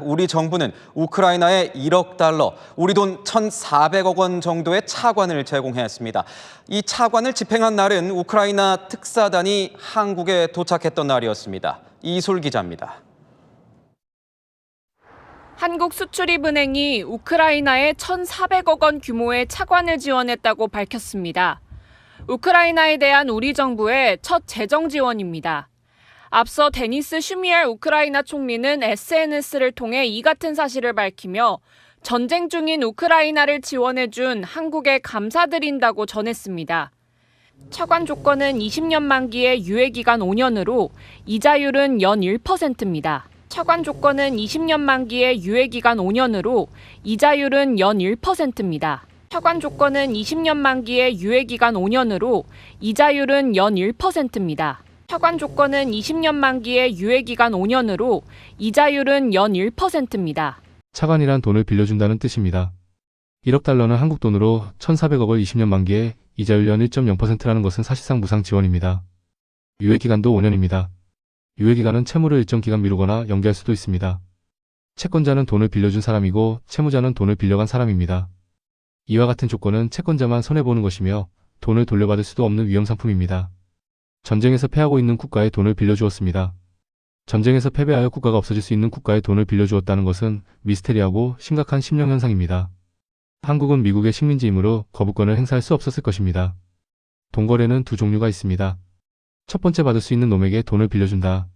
우리 정부는 우크라이나에 1억 달러, 우리 돈 1,400억 원 정도의 차관을 제공했습니다. 이 차관을 집행한 날은 우크라이나 특사단이 한국에 도착했던 날이었습니다. 이솔 기자입니다. 한국수출입은행이 우크라이나에 1,400억 원 규모의 차관을 지원했다고 밝혔습니다. 우크라이나에 대한 우리 정부의 첫 재정 지원입니다. 앞서 데니스 슈미엘 우크라이나 총리는 SNS를 통해 이 같은 사실을 밝히며 전쟁 중인 우크라이나를 지원해준 한국에 감사드린다고 전했습니다. 차관 조건은 20년 만기에 유예기간 5년으로 이자율은 연 1%입니다. 차관 조건은 20년 만기에 유예기간 5년으로 이자율은 연 1%입니다. 차관 조건은 20년 만기에 유예기간 5년으로 이자율은 연 1%입니다. 차관 조건은 20년 만기에 유예기간 5년으로 이자율은 연 1%입니다. 차관이란 돈을 빌려준다는 뜻입니다. 1억 달러는 한국 돈으로 1,400억을 20년 만기에 이자율 연 1.0%라는 것은 사실상 무상 지원입니다. 유예기간도 5년입니다. 유예기간은 채무를 일정 기간 미루거나 연기할 수도 있습니다. 채권자는 돈을 빌려준 사람이고 채무자는 돈을 빌려간 사람입니다. 이와 같은 조건은 채권자만 손해보는 것이며 돈을 돌려받을 수도 없는 위험상품입니다. 전쟁에서 패하고 있는 국가에 돈을 빌려주었습니다. 전쟁에서 패배하여 국가가 없어질 수 있는 국가에 돈을 빌려주었다는 것은 미스테리하고 심각한 심령 현상입니다. 한국은 미국의 식민지이므로 거부권을 행사할 수 없었을 것입니다. 돈거래는 두 종류가 있습니다. 첫 번째, 받을 수 있는 놈에게 돈을 빌려준다.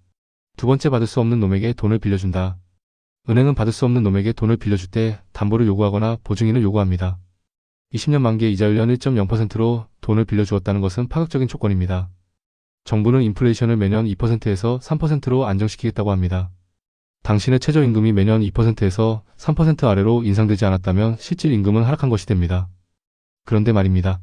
두 번째, 받을 수 없는 놈에게 돈을 빌려준다. 은행은 받을 수 없는 놈에게 돈을 빌려줄 때 담보를 요구하거나 보증인을 요구합니다. 20년 만기에 이자율 연 1.0%로 돈을 빌려주었다는 것은 파격적인 조건입니다. 정부는 인플레이션을 매년 2%에서 3%로 안정시키겠다고 합니다. 당신의 최저임금이 매년 2%에서 3% 아래로 인상되지 않았다면 실질 임금은 하락한 것이 됩니다. 그런데 말입니다.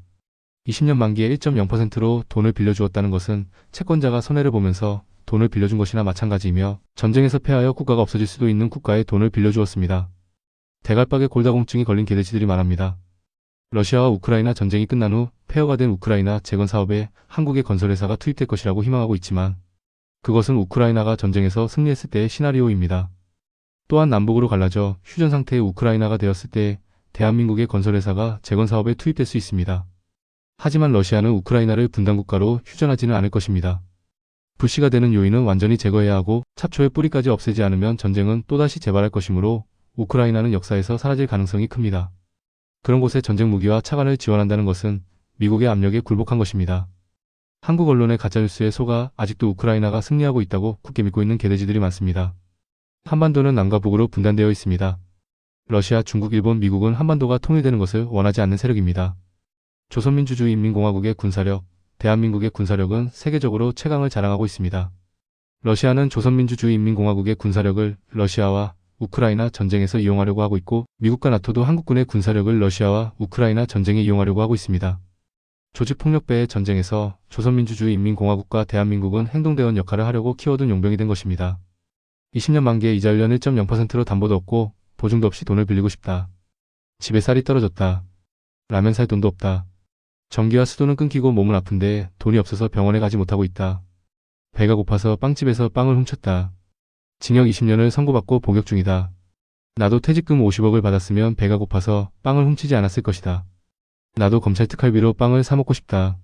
20년 만기에 1.0%로 돈을 빌려주었다는 것은 채권자가 손해를 보면서 돈을 빌려준 것이나 마찬가지이며 전쟁에서 패하여 국가가 없어질 수도 있는 국가에 돈을 빌려주었습니다. 대갈박에 골다공증이 걸린 개돼지들이 말합니다. 러시아와 우크라이나 전쟁이 끝난 후 폐허가 된 우크라이나 재건 사업에 한국의 건설회사가 투입될 것이라고 희망하고 있지만 그것은 우크라이나가 전쟁에서 승리했을 때의 시나리오입니다. 또한 남북으로 갈라져 휴전 상태의 우크라이나가 되었을 때 대한민국의 건설회사가 재건 사업에 투입될 수 있습니다. 하지만 러시아는 우크라이나를 분단국가로 휴전하지는 않을 것입니다. 불씨가 되는 요인은 완전히 제거해야 하고 잡초의 뿌리까지 없애지 않으면 전쟁은 또다시 재발할 것이므로 우크라이나는 역사에서 사라질 가능성이 큽니다. 그런 곳에 전쟁 무기와 차관을 지원한다는 것은 미국의 압력에 굴복한 것입니다. 한국 언론의 가짜뉴스에 속아 아직도 우크라이나가 승리하고 있다고 굳게 믿고 있는 개돼지들이 많습니다. 한반도는 남과 북으로 분단되어 있습니다. 러시아, 중국, 일본, 미국은 한반도가 통일되는 것을 원하지 않는 세력입니다. 조선민주주의인민공화국의 군사력, 대한민국의 군사력은 세계적으로 최강을 자랑하고 있습니다. 러시아는 조선민주주의인민공화국의 군사력을 러시아와 우크라이나 전쟁에서 이용하려고 하고 있고 미국과 나토도 한국군의 군사력을 러시아와 우크라이나 전쟁에 이용하려고 하고 있습니다. 조직폭력배의 전쟁에서 조선민주주의인민공화국과 대한민국은 행동대원 역할을 하려고 키워둔 용병이 된 것입니다. 20년 만기에 이자율 연 1.0%로 담보도 없고 보증도 없이 돈을 빌리고 싶다. 집에 쌀이 떨어졌다. 라면 살 돈도 없다. 전기와 수도는 끊기고 몸은 아픈데 돈이 없어서 병원에 가지 못하고 있다. 배가 고파서 빵집에서 빵을 훔쳤다. 징역 20년을 선고받고 복역 중이다. 나도 퇴직금 50억을 받았으면 배가 고파서 빵을 훔치지 않았을 것이다. 나도 검찰 특활비로 빵을 사 먹고 싶다.